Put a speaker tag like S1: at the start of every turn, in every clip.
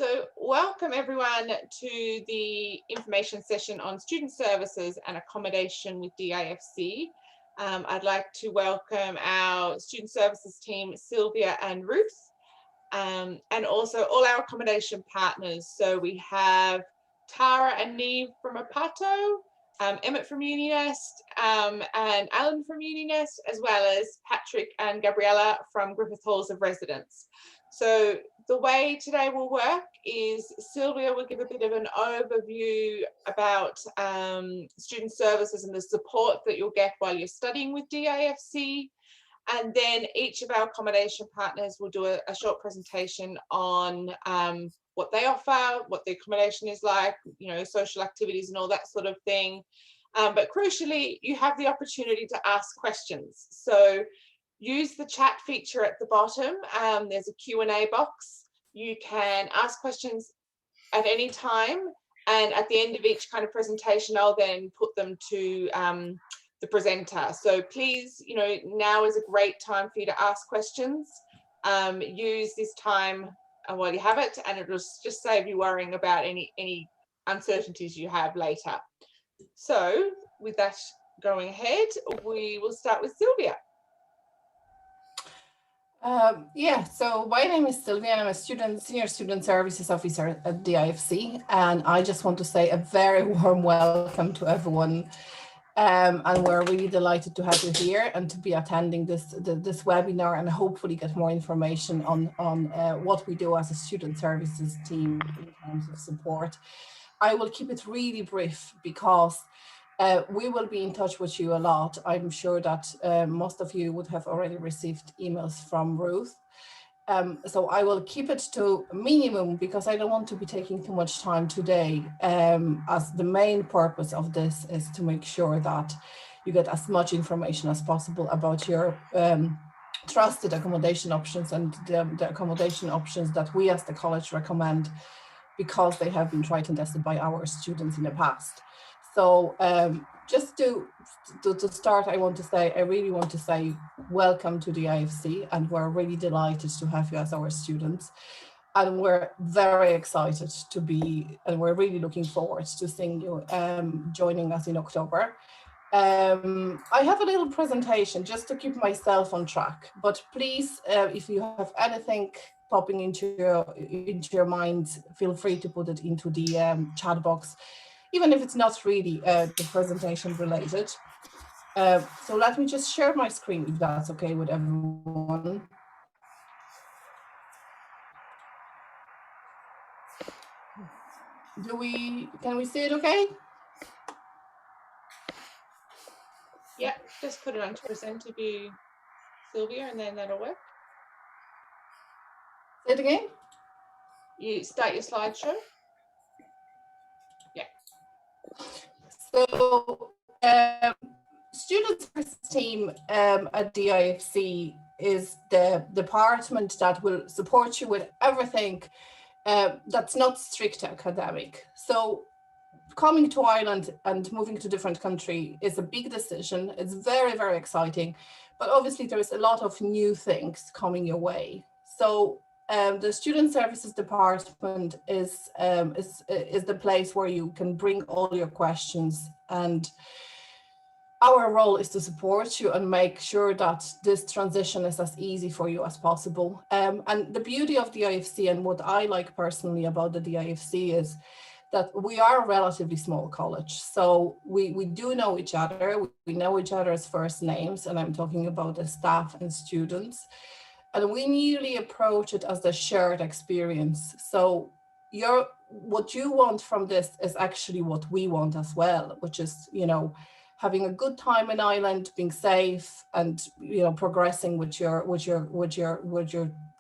S1: So welcome everyone to the information session on student services and accommodation with DIFC. I'd like to welcome our student services team, Sylvia and Ruth, and also all our accommodation partners. So we have Tara and Neve from Aparto, Emmett from Uninest, and Alan from Uninest, as well as Patrick and Gabriella from Griffith Halls of Residence. So the way today will work is Sylvia will give a bit of an overview about student services and the support that you'll get while you're studying with DIFC. And then each of our accommodation partners will do a short presentation on what they offer, what the accommodation is like, social activities and all that sort of thing. But crucially, you have the opportunity to ask questions. So use the chat feature at the bottom. There's a Q&A box. You can ask questions at any time. And at the end of each kind of presentation, I'll then put them to the presenter. So please, now is a great time for you to ask questions. Use this time while you have it, and it'll just save you worrying about any uncertainties you have later. So with that going ahead, we will start with Sylvia.
S2: So my name is Sylvia and I'm a senior student services officer at DIFC, and I just want to say a very warm welcome to everyone, and we're really delighted to have you here and to be attending this webinar and hopefully get more information on what we do as a student services team in terms of support. I will keep it really brief because we will be in touch with you a lot. I'm sure that most of you would have already received emails from Ruth. So I will keep it to a minimum because I don't want to be taking too much time today, as the main purpose of this is to make sure that you get as much information as possible about your trusted accommodation options and the accommodation options that we as the college recommend because they have been tried and tested by our students in the past. So just to start, I really want to say welcome to the DIFC, and we're really delighted to have you as our students. And we're very excited to be, and we're really looking forward to seeing you joining us in October. I have a little presentation just to keep myself on track, but please, if you have anything popping into your mind, feel free to put it into the chat box, even if it's not really the presentation related. So let me just share my screen if that's okay with everyone. Can we see it okay?
S1: Yeah, just put it onto presenter view, Sylvia, and then that'll work.
S2: Say it again.
S1: You start your slideshow. Yeah.
S2: So student services team at DIFC is the department that will support you with everything that's not strict academic. So coming to Ireland and moving to a different country is a big decision. It's very, very exciting, but obviously there's a lot of new things coming your way. So the student services department is the place where you can bring all your questions, and our role is to support you and make sure that this transition is as easy for you as possible. And the beauty of the DIFC, and what I like personally about the DIFC, is that we are a relatively small college. So we do know each other. We know each other's first names, and I'm talking about the staff and students. And we really approach it as a shared experience. So what you want from this is actually what we want as well, which is, having a good time in Ireland, being safe, and progressing with your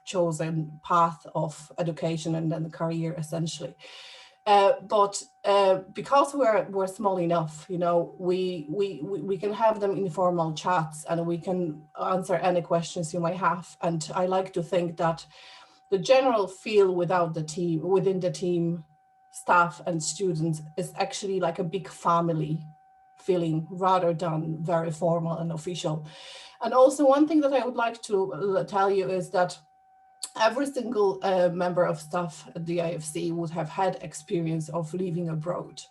S2: chosen path of education and then the career essentially. But because we're small enough, we can have them informal chats and we can answer any questions you might have. And I like to think that the general feel within the team, staff and students, is actually like a big family feeling rather than very formal and official. And also one thing that I would like to tell you is that every single member of staff at the DIFC would have had experience of living abroad.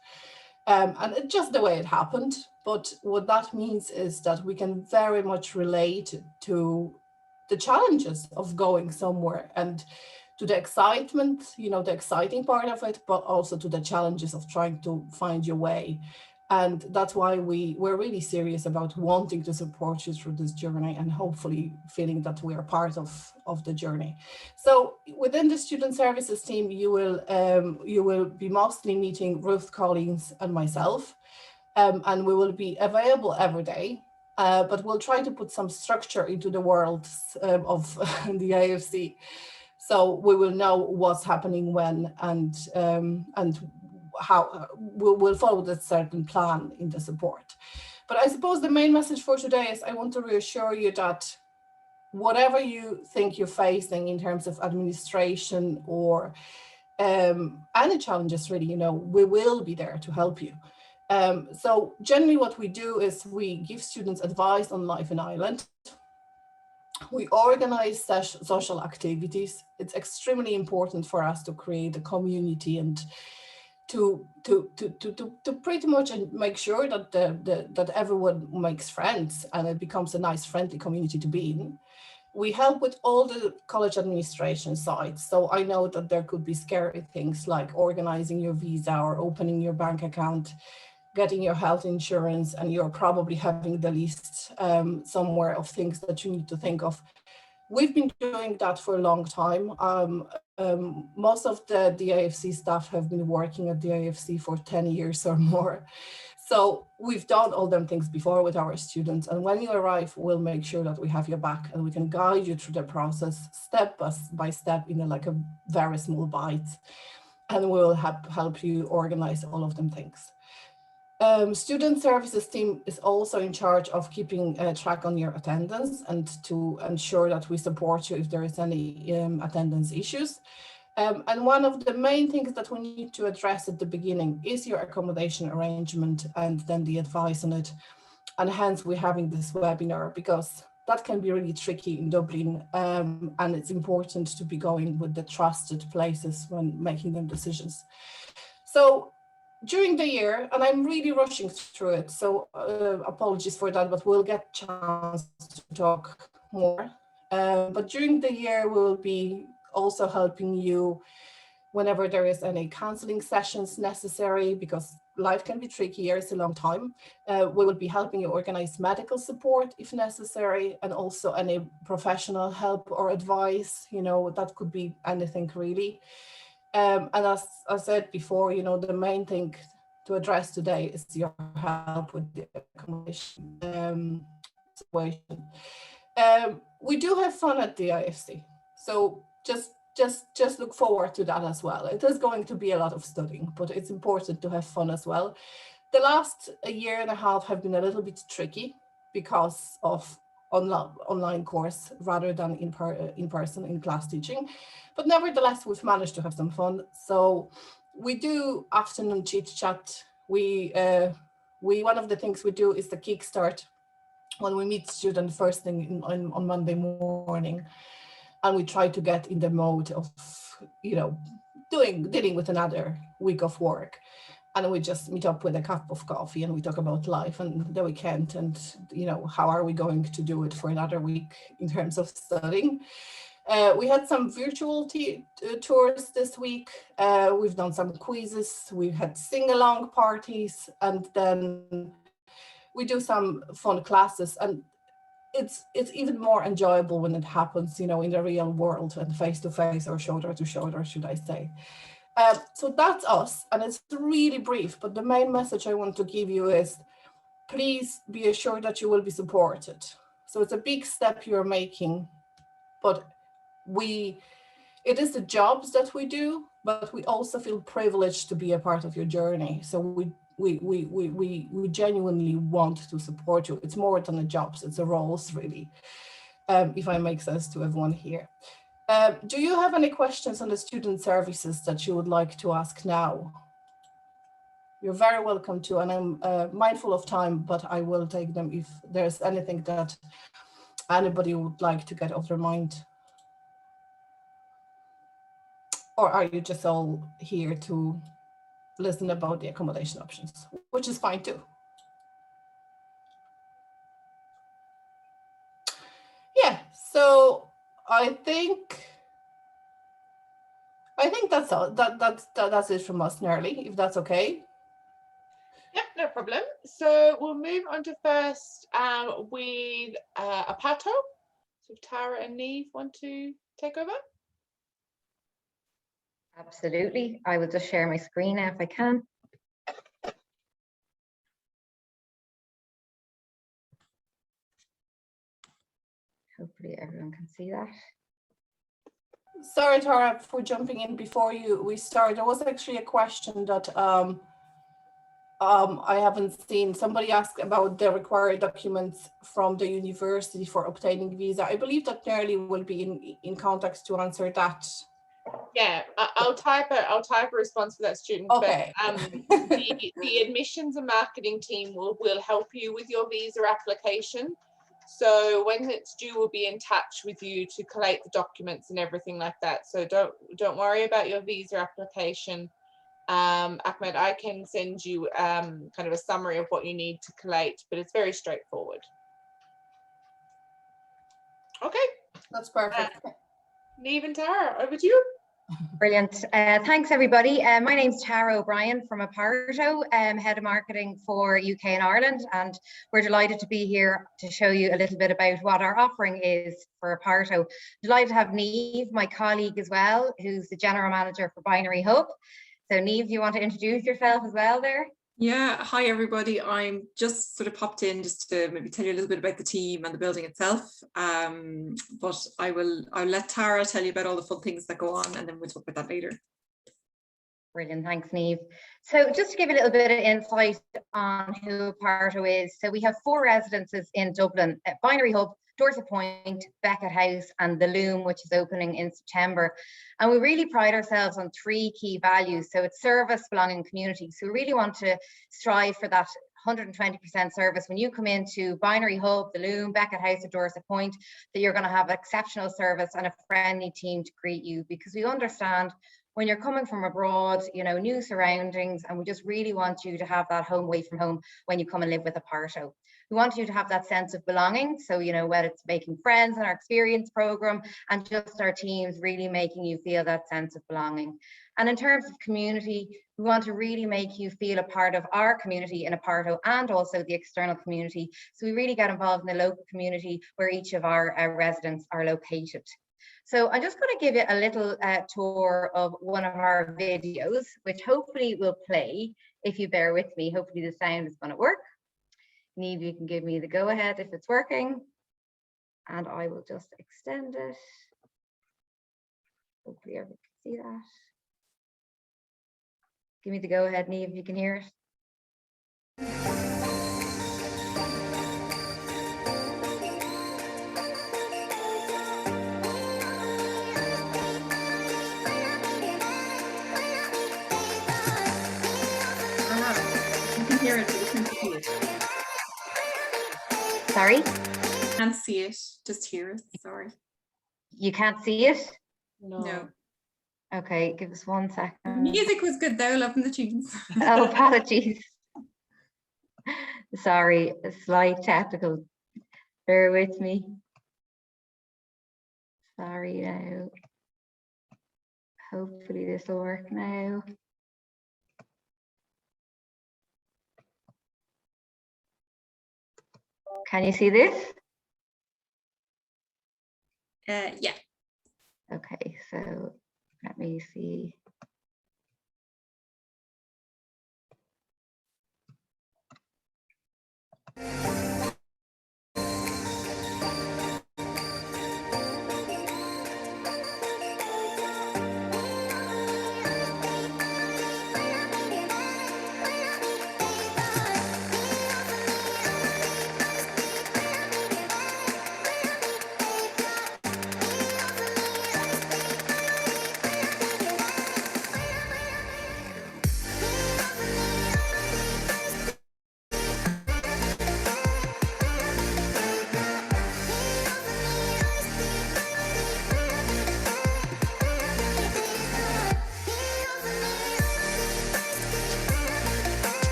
S2: And it's just the way it happened. But what that means is that we can very much relate to the challenges of going somewhere and to the excitement, the exciting part of it, but also to the challenges of trying to find your way. And that's why we're really serious about wanting to support you through this journey and hopefully feeling that we are part of the journey. So within the student services team, you will be mostly meeting Ruth, Collins, and myself, and we will be available every day. But we'll try to put some structure into the world of the IFC, so we will know what's happening when, and how we'll follow that certain plan in the support. But I suppose the main message for today is I want to reassure you that whatever you think you're facing in terms of administration or any challenges, really, we will be there to help you. So generally what we do is we give students advice on life in Ireland. We organize social activities. It's extremely important for us to create a community and to pretty much make sure that that everyone makes friends and it becomes a nice, friendly community to be in. We help with all the college administration sides. So I know that there could be scary things like organizing your visa or opening your bank account, getting your health insurance, and you're probably having the list somewhere of things that you need to think of. We've been doing that for a long time. Most of the DIFC staff have been working at the DIFC for 10 years or more. So we've done all them things before with our students. And when you arrive, we'll make sure that we have your back and we can guide you through the process step by step in a very small bite. And we'll help you organize all of them things. Student services team is also in charge of keeping track on your attendance and to ensure that we support you if there is any attendance issues. And one of the main things that we need to address at the beginning is your accommodation arrangement and then the advice on it. And hence we're having this webinar because that can be really tricky in Dublin. And it's important to be going with the trusted places when making them decisions. So during the year, and I'm really rushing through it, so apologies for that, but we'll get a chance to talk more. But during the year, we'll be also helping you whenever there is any counseling sessions necessary, because life can be tricky, it's a long time. We will be helping you organize medical support if necessary, and also any professional help or advice, that could be anything really. And as I said before, the main thing to address today is your help with the accommodation situation. We do have fun at the IFC, so just look forward to that as well. It is going to be a lot of studying, but it's important to have fun as well. The last year and a half have been a little bit tricky because of online course rather than in person in class teaching, but nevertheless we've managed to have some fun. So we do afternoon chit chat. We one of the things we do is the kickstart when we meet students first thing on Monday morning, and we try to get in the mode of dealing with another week of work. And we just meet up with a cup of coffee and we talk about life and the weekend and, how are we going to do it for another week in terms of studying. We had some virtual tours this week. We've done some quizzes. We've had sing-along parties, and then we do some fun classes. And it's even more enjoyable when it happens, in the real world and face-to-face or shoulder-to-shoulder, should I say. So that's us, and it's really brief, but the main message I want to give you is please be assured that you will be supported. So it's a big step you're making, but it is the jobs that we do, but we also feel privileged to be a part of your journey. So we genuinely want to support you. It's more than the jobs, it's the roles really, if I make sense to everyone here. Do you have any questions on the student services that you would like to ask now? You're very welcome to, and I'm mindful of time, but I will take them if there's anything that anybody would like to get off their mind. or are you just all here to listen about the accommodation options, which is fine too. Yeah, so I think that's all. That's it from us, nearly, if that's okay.
S1: Yep, no problem. So we'll move on to first with Aparto. So if Tara and Neve want to take over.
S3: Absolutely. I will just share my screen now if I can. Hopefully everyone can see that.
S2: Sorry, Tara, for jumping in before we start. There was actually a question that I haven't seen. Somebody asked about the required documents from the university for obtaining visa. I believe that Nerly will be in contact to answer that.
S1: Yeah, I'll type a response for that student.
S2: Okay.
S1: But the admissions and marketing team will help you with your visa application. So when it's due, we'll be in touch with you to collate the documents and everything like that. So don't worry about your visa application. Ahmed, I can send you kind of a summary of what you need to collate, but it's very straightforward. Okay.
S2: That's perfect.
S1: Neve and Tara, over to you.
S3: Brilliant. Thanks, everybody. My name's Tara O'Brien from Aparto, Head of Marketing for UK and Ireland, and we're delighted to be here to show you a little bit about what our offering is for Aparto. Delighted to have Neve, my colleague as well, who's the General Manager for Binary Hub. So Neve, do you want to introduce yourself as well there?
S4: Yeah, hi everybody. I'm just sort of popped in just to maybe tell you a little bit about the team and the building itself. But I'll let Tara tell you about all the fun things that go on, and then we'll talk about that later.
S3: Brilliant, thanks Neve. So just to give a little bit of insight on who Aparto is. So we have 4 residences in Dublin, at Binary Hub, Dorset Point, Beckett House, and The Loom, which is opening in September. And we really pride ourselves on 3 key values. So it's service, belonging, community. So we really want to strive for that 120% service. When you come into Binary Hub, The Loom, Beckett House, or Dorset Point, that you're going to have exceptional service and a friendly team to greet you, because we understand when you're coming from abroad, you know, new surroundings, and we just really want you to have that home away from home when you come and live with Aparto. We want you to have that sense of belonging. So, you know, whether it's making friends in our experience program and just our teams really making you feel that sense of belonging. And in terms of community, we want to really make you feel a part of our community in Aparto and also the external community. So we really get involved in the local community where each of our residents are located. So I'm just going to give you a little tour of one of our videos, which hopefully will play if you bear with me. Hopefully the sound is going to work. Neve, you can give me the go ahead if it's working, and I will just extend it. Hopefully everyone can see that. Give me the go ahead, Neve, if you can hear it.
S4: You can hear it, but you can't see it.
S3: Sorry?
S4: Can't see it, just hear it. Sorry.
S3: You can't see it?
S4: No.
S3: Okay, give us 1 second.
S4: Music was good though, loving the tunes.
S3: Oh, apologies. Sorry, a slight technical. Bear with me. Sorry now. Hopefully this will work now. Can you see this?
S4: Yeah.
S3: Okay, so let me see.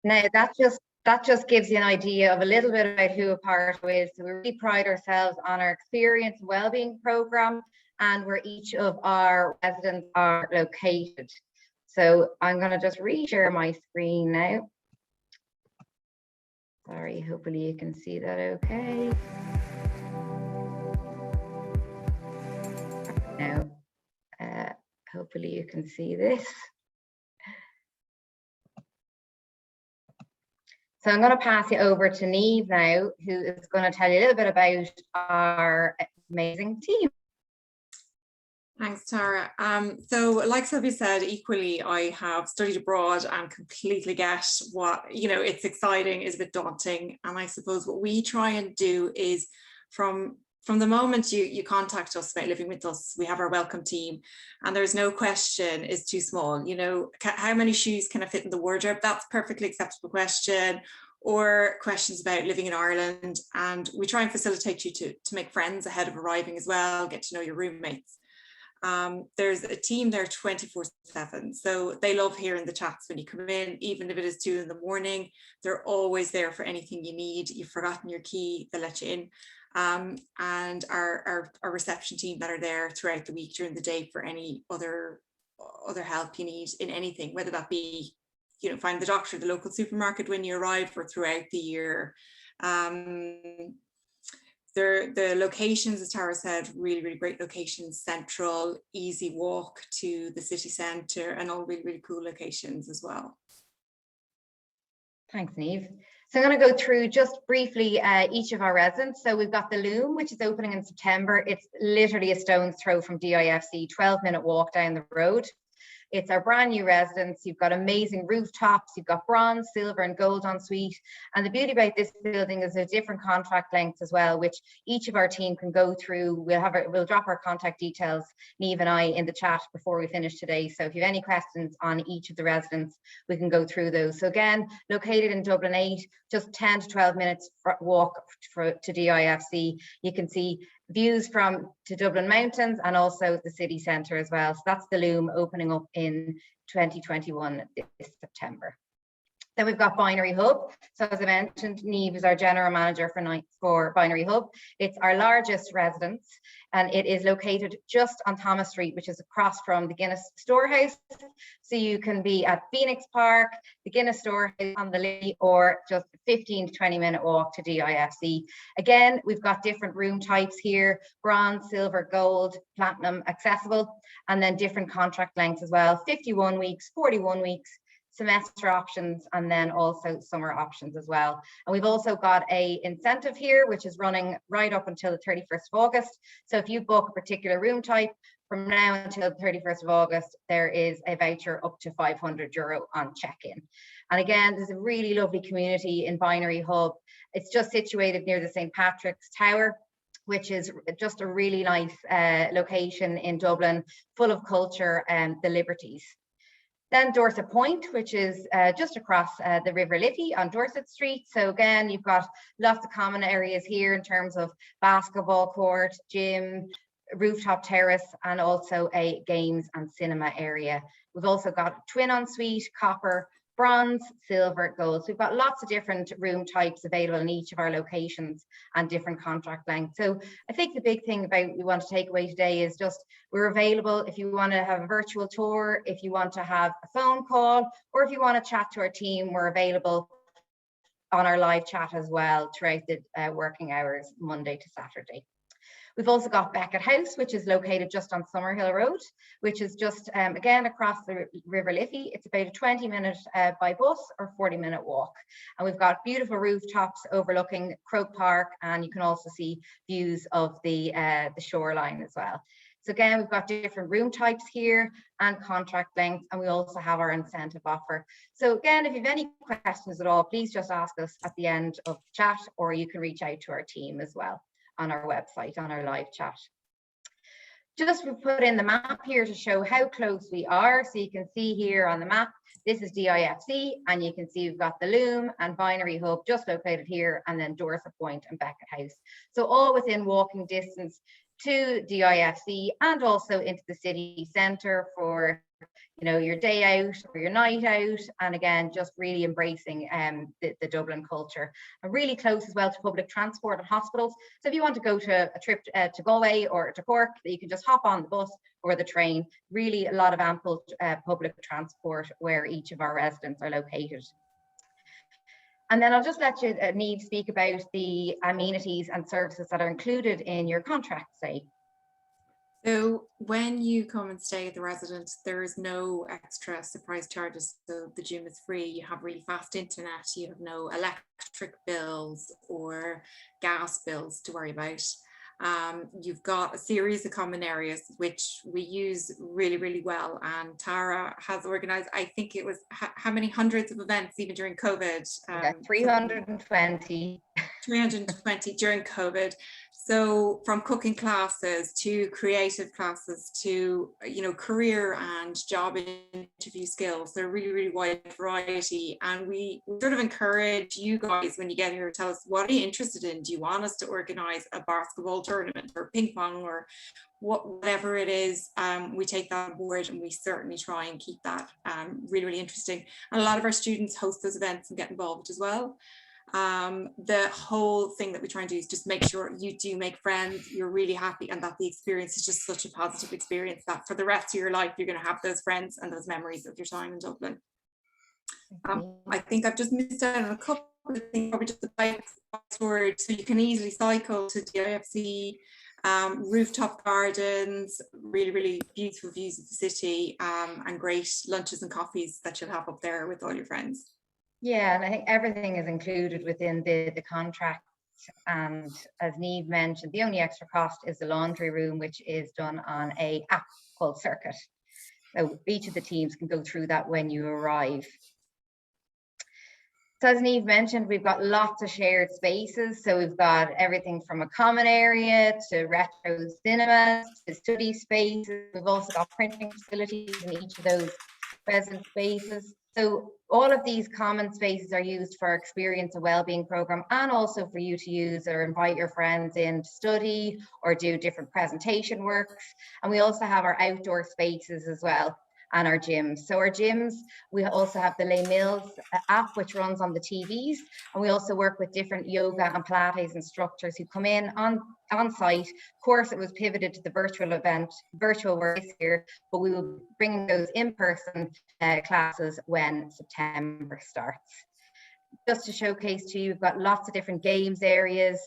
S3: Now that just gives you an idea of a little bit about who Aparto is. So we really pride ourselves on our experience and wellbeing program and where each of our residents are located. So I'm going to just reshare my screen now. Sorry, hopefully you can see that okay. Now, hopefully you can see this. So I'm going to pass you over to Niamh now, who is going to tell you a little bit about our amazing team.
S4: Thanks, Tara. So like Sylvia said, equally, I have studied abroad and completely get what, it's exciting, is a bit daunting. And I suppose what we try and do is from the moment you contact us about living with us, we have our welcome team, and there's no question is too small. How many shoes can I fit in the wardrobe? That's a perfectly acceptable question. Or questions about living in Ireland. And we try and facilitate you to make friends ahead of arriving as well, get to know your roommates. There's a team there 24/7, so they love hearing the chats when you come in, even if it is 2 in the morning. They're always there for anything you need. You've forgotten your key, they'll let you in. And our reception team that are there throughout the week during the day for any other help you need in anything, whether that be find the doctor, the local supermarket when you arrive, or throughout the year. The locations, as Tara said, really, really great locations, central, easy walk to the city centre, and all really, really cool locations as well.
S3: Thanks, Niamh. So I'm going to go through just briefly each of our residents. So we've got the Loom, which is opening in September. It's literally a stone's throw from DIFC, 12-minute walk down the road. It's our brand new residence. You've got amazing rooftops. You've got bronze, silver and gold en suite. And the beauty about this building is there's different contract lengths as well, which each of our team can go through. We'll drop our contact details, Niamh and I, in the chat before we finish today. So if you have any questions on each of the residents, we can go through those. So again, located in Dublin 8, just 10 to 12 minutes walk to DIFC. You can see views to Dublin Mountains and also the city centre as well. So that's the Loom, opening up in 2021 this September. Then we've got Binary Hub. So as I mentioned, Niamh is our general manager for Binary Hub. It's our largest residence, and it is located just on Thomas Street, which is across from the Guinness Storehouse. So you can be at Phoenix Park, the Guinness Storehouse on the Lee, or just a 15 to 20-minute walk to DIFC. Again, we've got different room types here: bronze, silver, gold, platinum, accessible, and then different contract lengths as well: 51 weeks, 41 weeks, semester options, and then also summer options as well. And we've also got a incentive here, which is running right up until the 31st of August. So if you book a particular room type from now until the 31st of August, there is a voucher up to €500 on check-in. And again, there's a really lovely community in Binary Hub. It's just situated near the St. Patrick's Tower, which is just a really nice location in Dublin, full of culture and the liberties. Then Dorset Point, which is just across the River Liffey on Dorset Street. So again, you've got lots of common areas here in terms of basketball court, gym, rooftop terrace, and also a games and cinema area. We've also got twin ensuite, copper, bronze, silver, gold. So we've got lots of different room types available in each of our locations and different contract lengths. So I think the big thing we want to take away today is just we're available if you want to have a virtual tour, if you want to have a phone call, or if you want to chat to our team, we're available on our live chat as well throughout the working hours, Monday to Saturday. We've also got Beckett House, which is located just on Summerhill Road, which is just, again, across the River Liffey. It's about a 20-minute by bus or 40-minute walk. And we've got beautiful rooftops overlooking Croke Park, and you can also see views of the shoreline as well. So again, we've got different room types here and contract lengths, and we also have our incentive offer. So again, if you have any questions at all, please just ask us at the end of the chat, or you can reach out to our team as well on our website, on our live chat. Just we put in the map here to show how close we are. So you can see here on the map, this is DIFC, and you can see we've got the Loom and Binary Hub just located here, and then Dorset Point and Beckett House. So all within walking distance to DIFC and also into the city centre for your day out or your night out, and again, just really embracing the Dublin culture. And really close as well to public transport and hospitals. So if you want to go to a trip to Galway or to Cork, you can just hop on the bus or the train. Really a lot of ample public transport where each of our residents are located. And then I'll just let you, Niamh, speak about the amenities and services that are included in your contract, say.
S4: So when you come and stay at the residence, there is no extra surprise charges. So the gym is free, you have really fast internet, you have no electric bills or gas bills to worry about. You've got a series of common areas which we use really, really well. And Tara has organised, I think it was how many hundreds of events even during COVID?
S3: 320.
S4: 320 during COVID. So from cooking classes to creative classes to, career and job interview skills, they're really, really wide variety. And we sort of encourage you guys when you get here, tell us, what are you interested in? Do you want us to organize a basketball tournament or ping pong or whatever it is? We take that on board, and we certainly try and keep that really, really interesting. And a lot of our students host those events and get involved as well. The whole thing that we try and do is just make sure you do make friends, you're really happy, and that the experience is just such a positive experience that for the rest of your life you're going to have those friends and those memories of your time in Dublin. I think I've just missed out on a couple of things, probably just the bike storage, so you can easily cycle to DIFC, rooftop gardens, really, really beautiful views of the city, and great lunches and coffees that you'll have up there with all your friends.
S3: Yeah, and I think everything is included within the contract. And as Niamh mentioned, the only extra cost is the laundry room, which is done on an app called Circuit. So each of the teams can go through that when you arrive. So as Niamh mentioned, we've got lots of shared spaces. So we've got everything from a common area to retro cinemas to study spaces. We've also got printing facilities in each of those resident spaces. So all of these common spaces are used for our Experience a Wellbeing program, and also for you to use or invite your friends in to study or do different presentation works. And we also have our outdoor spaces as well, and our gyms. So our gyms, we also have the Les Mills app, which runs on the TVs. And we also work with different yoga and Pilates instructors who come in on site. Of course, it was pivoted to the virtual work this year, but we will be bringing those in-person classes when September starts. Just to showcase to you, we've got lots of different games areas,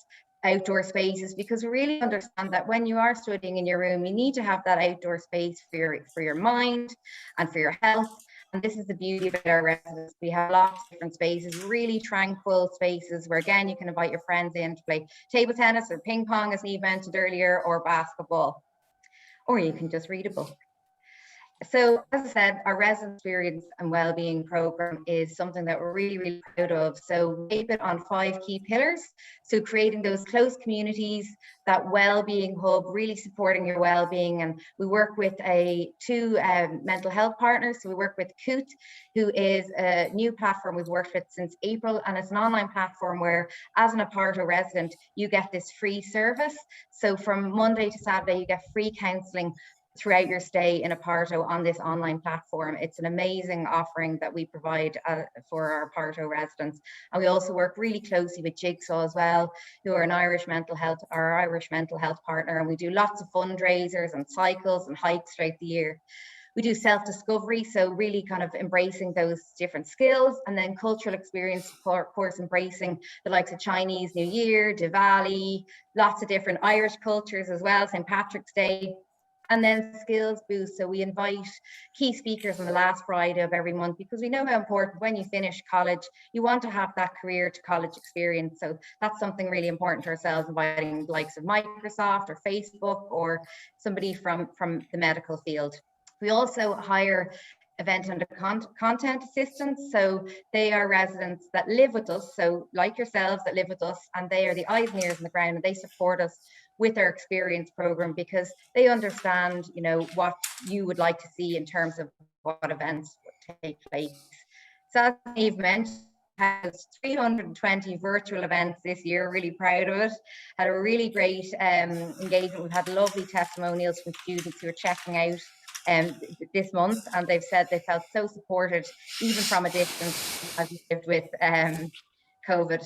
S3: outdoor spaces, because we really understand that when you are studying in your room, you need to have that outdoor space for your mind and for your health. And this is the beauty of our residence. We have lots of different spaces, really tranquil spaces where, again, you can invite your friends in to play table tennis or ping pong, as Niamh mentioned earlier, or basketball, or you can just read a book. So as I said, our resident experience and wellbeing program is something that we're really, really proud of. So we shape it on 5 key pillars. So creating those close communities, that wellbeing hub, really supporting your wellbeing. And we work with 2 mental health partners. So we work with Coot, who is a new platform we've worked with since April. And it's an online platform where, as an Aparto resident, you get this free service. So from Monday to Saturday, you get free counselling throughout your stay in Aparto on this online platform. It's an amazing offering that we provide for our Aparto residents. And we also work really closely with Jigsaw as well, who are our Irish mental health partner. And we do lots of fundraisers and cycles and hikes throughout the year. We do self-discovery, so really kind of embracing those different skills, and then cultural experience, of course, embracing the likes of Chinese New Year, Diwali, lots of different Irish cultures as well, St. Patrick's Day. And then skills boost. So we invite key speakers on the last Friday of every month, because we know how important, when you finish college, you want to have that career to college experience. So that's something really important to ourselves, inviting the likes of Microsoft or Facebook or somebody from the medical field. We also hire event and content assistants. So they are residents that live with us. So like yourselves, that live with us, and they are the eyes and ears on the ground, and they support us with our experience program, because they understand, what you would like to see in terms of what events would take place. So as Niamh mentioned, has 320 virtual events this year. Really proud of it. Had a really great engagement. We've had lovely testimonials from students who are checking out this month, and they've said they felt so supported, even from a distance, as we lived with COVID.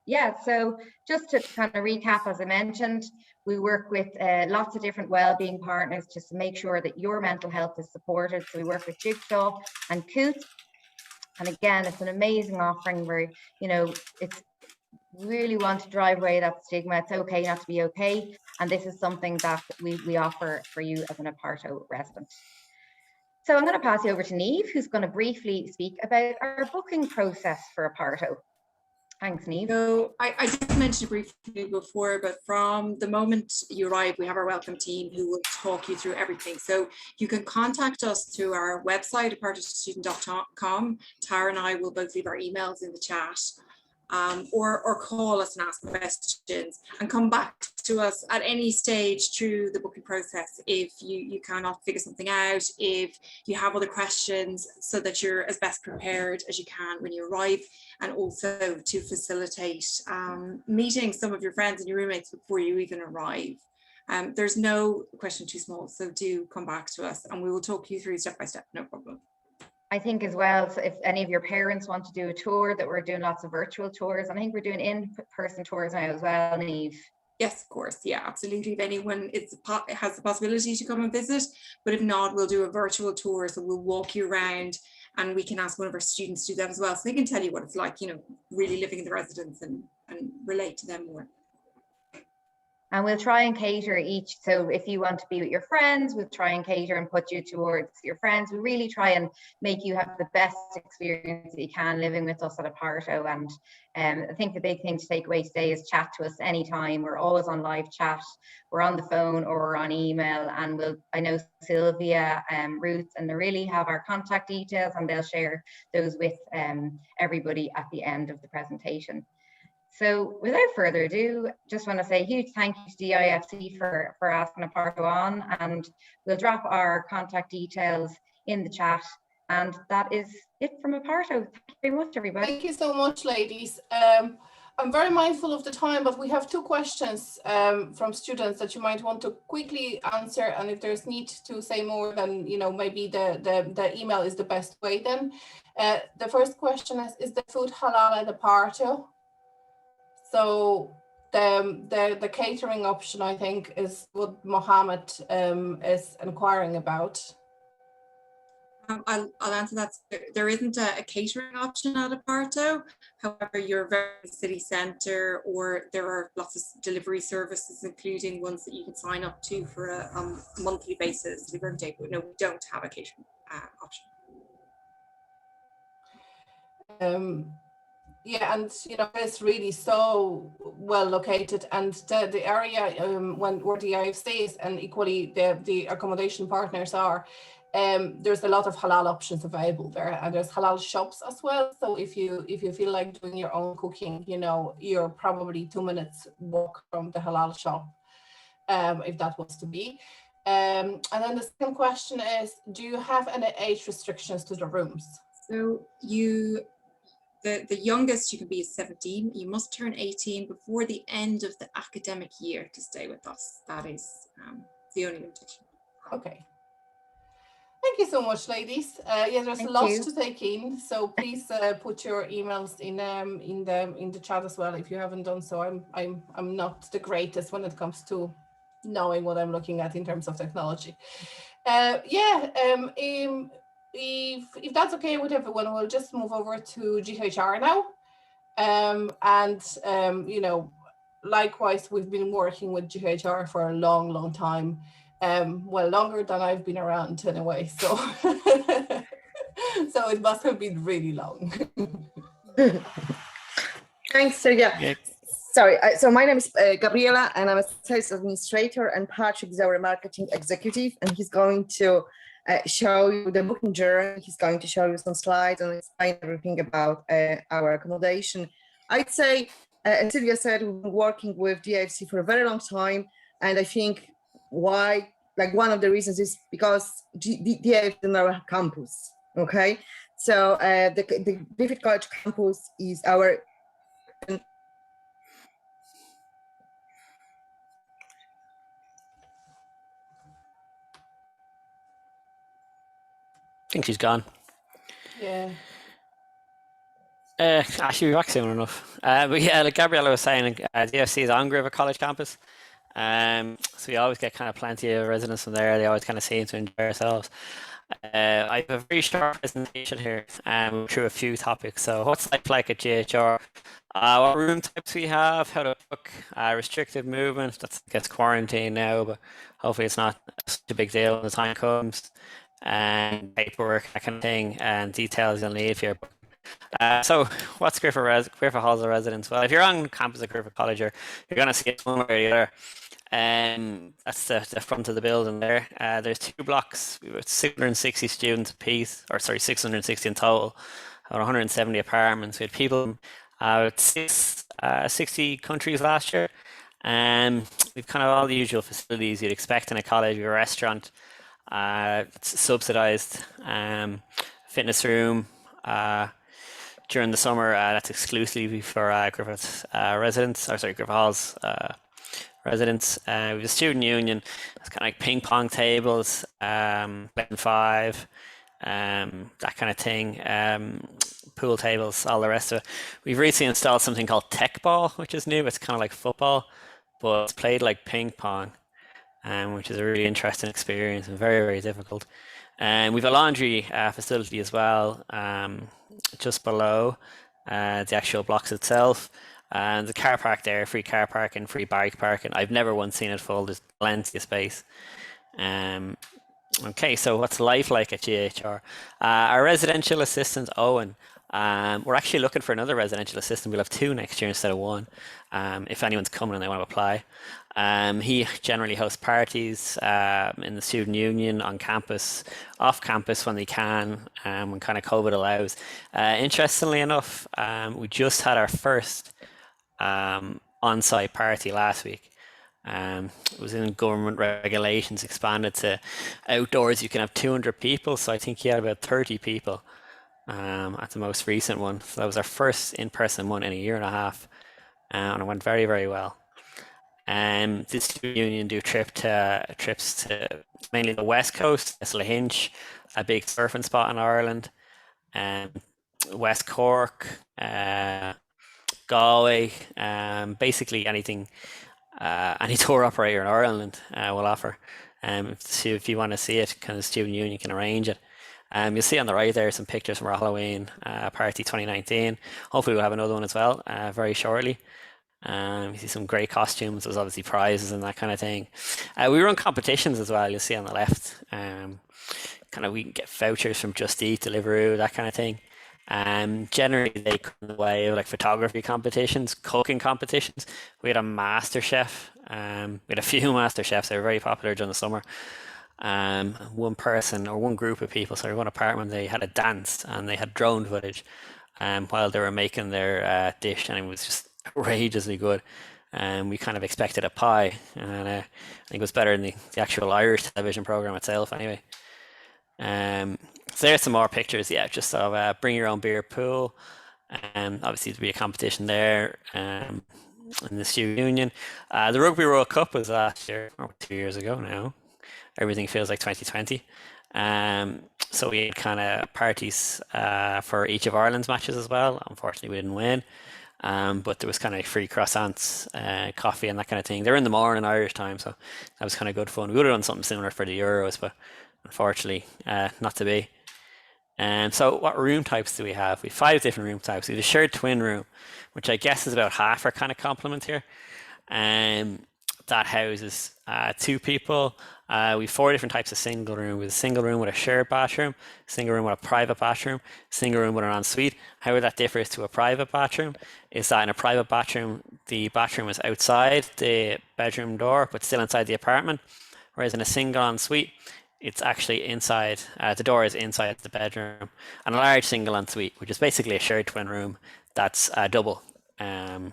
S3: Yeah, so just to kind of recap, as I mentioned, we work with lots of different wellbeing partners just to make sure that your mental health is supported. So we work with Jigsaw and Coots. And again, it's an amazing offering where, you know, it's really want to drive away that stigma. It's okay not to be okay. And this is something that we offer for you as an Aparto resident. So I'm going to pass you over to Niamh, who's going to briefly speak about our booking process for Aparto. Thanks, Niamh.
S4: So I did mention briefly before, but from the moment you arrive, we have our welcome team who will talk you through everything. So you can contact us through our website, apartostudent.com. Tara and I will both leave our emails in the chat, or call us and ask questions, and come back to us at any stage through the booking process if you cannot figure something out, if you have other questions, so that you're as best prepared as you can when you arrive, and also to facilitate meeting some of your friends and your roommates before you even arrive. There's no question too small, so do come back to us and we will talk you through step by step, no problem.
S3: I think as well, so if any of your parents want to do a tour, that we're doing lots of virtual tours. I think we're doing in-person tours now as well, Niamh.
S4: Yes, of course. Yeah, absolutely. If anyone has the possibility to come and visit, but if not, we'll do a virtual tour. So we'll walk you around, and we can ask one of our students to do that as well. So they can tell you what it's like, you know, really living in the residence and relate to them more.
S3: And we'll try and cater each. So if you want to be with your friends, we'll try and cater and put you towards your friends. We really try and make you have the best experience that you can living with us at Aparto. And I think the big thing to take away today is chat to us anytime. We're always on live chat. We're on the phone or we're on email. And I know Sylvia, Ruth, and Narili have our contact details, and they'll share those with everybody at the end of the presentation. So without further ado, just want to say a huge thank you to DIFC for asking Aparto on, and we'll drop our contact details in the chat. And that is it from Aparto. Thank you very much, everybody.
S2: Thank you so much, ladies. I'm very mindful of the time, but we have 2 questions from students that you might want to quickly answer. And if there's need to say more, then, you know, maybe the email is the best way then. The first question is the food halal at Aparto? So the catering option, I think, is what Mohammed is inquiring about.
S4: I'll answer that. There isn't a catering option at Aparto. However, you're very city centre, or there are lots of delivery services, including ones that you can sign up to for a monthly basis. But no, we don't have a catering option.
S2: Yeah, and you know, it's really so well located, and the area where the IFC is, and equally the accommodation partners are, there's a lot of halal options available there, and there's halal shops as well. So if you feel like doing your own cooking, you know, you're probably 2 minutes walk from the halal shop, if that was to be. And then the second question is, do you have any age restrictions to the rooms?
S4: So the youngest you can be is 17. You must turn 18 before the end of the academic year to stay with us. That is the only limitation.
S2: Okay. Thank you so much, ladies. Yeah, there's a lot to take in, so please put your emails in the chat as well if you haven't done so. I'm not the greatest when it comes to knowing what I'm looking at in terms of technology. If that's okay with everyone, we'll just move over to GHR now. You know, likewise, we've been working with GHR for a long time. Well, longer than I've been around anyway, so so it must have been really long.
S5: Thanks, Sergio. Yeah. Sorry, so my name is Gabriela, and I'm a sales administrator, and Patrick is our marketing executive, and he's going to show you the booking journey. He's going to show you some slides and explain everything about our accommodation. I'd say, as Sylvia said, we've been working with DIFC for a very long time, and I think one of the reasons is because DIFC is in our campus, okay? So the Griffith College campus is our
S6: think she's gone.
S2: Yeah.
S6: She'll be back soon enough. But yeah, like Gabriella was saying, DFC is on Griffith College campus. So we always get kind of plenty of residents from there. They always kind of seem to enjoy themselves. I have a very short presentation here through a few topics. So what's life like at GHR? What room types we have, how to book, restricted movement, that gets quarantined now, but hopefully it's not such a big deal when the time comes, and paperwork, that kind of thing, and details you'll need for your book. So what's Griffith Halls of Residence? Well, if you're on campus at Griffith College, you're going to see it one way or the other. That's the front of the building there. There's 2 blocks. We have 660 students apiece, or sorry, 660 in total, about 170 apartments. We had people out 60 countries last year. We've kind of all the usual facilities you'd expect in a college. We have a restaurant, it's subsidized, fitness room. During the summer, that's exclusively for Griffith residents, or sorry, Griffith Halls residents. We have a student union. It's kind of like ping pong tables, playing 5, that kind of thing. Pool tables, all the rest of it. We've recently installed something called Tech Ball, which is new. It's kind of like football, but it's played like ping pong, which is a really interesting experience and very, very difficult. And we've a laundry facility as well, just below the actual blocks itself. And the car park there, free car parking, free bike parking. I've never once seen it full. There's plenty of space. Okay, so what's life like at GHR? Our residential assistant, Owen, we're actually looking for another residential assistant. We'll have 2 next year instead of 1, if anyone's coming and they want to apply. He generally hosts parties in the student union, on campus, off campus when they can, when kind of COVID allows. Interestingly enough, we just had our first on-site party last week. It was in government regulations, expanded to outdoors. You can have 200 people, so I think he had about 30 people at the most recent one. So that was our first in-person one in a year and a half, and it went very, very well. This union do trips to mainly the west coast, Slahinch, a big surfing spot in Ireland, West Cork, Galway, basically anything, any tour operator in Ireland will offer. If you want to see it, kind of student union can arrange it. You'll see on the right there some pictures from our Halloween party 2019. Hopefully we'll have another one as well very shortly. You see some great costumes. There's obviously prizes and that kind of thing. We run competitions as well. You'll see on the left. Kind of we can get vouchers from Just Eat, Deliveroo, that kind of thing. Generally they come in the way of like photography competitions, cooking competitions. We had a master chef. We had a few master chefs. They were very popular during the summer. One person or one group of people, sorry, one apartment, they had a dance and they had drone footage while they were making their dish, and it was just outrageously good. We kind of expected a pie, and I think it was better than the actual Irish television program itself anyway. So there's some more pictures, yeah, just of bring your own beer pool, and obviously there'll be a competition there in the student union. The Rugby World Cup was last year, or 2 years ago now. Everything feels like 2020. So we had kind of parties for each of Ireland's matches as well. Unfortunately, we didn't win. But there was kind of free croissants, coffee and that kind of thing. They're in the morning Irish time, so that was kind of good fun. We would have done something similar for the Euros, but unfortunately not to be. So what room types do we have? We have 5 different room types. We have a shared twin room, which I guess is about half our kind of complement here. That houses 2 people. We have 4 different types of single room. We have a single room with a shared bathroom, single room with a private bathroom, single room with an ensuite. How that differs to a private bathroom is that in a private bathroom, the bathroom is outside the bedroom door, but still inside the apartment. Whereas in a single ensuite, it's actually inside, the door is inside the bedroom. And a large single ensuite, which is basically a shared twin room, that's double. So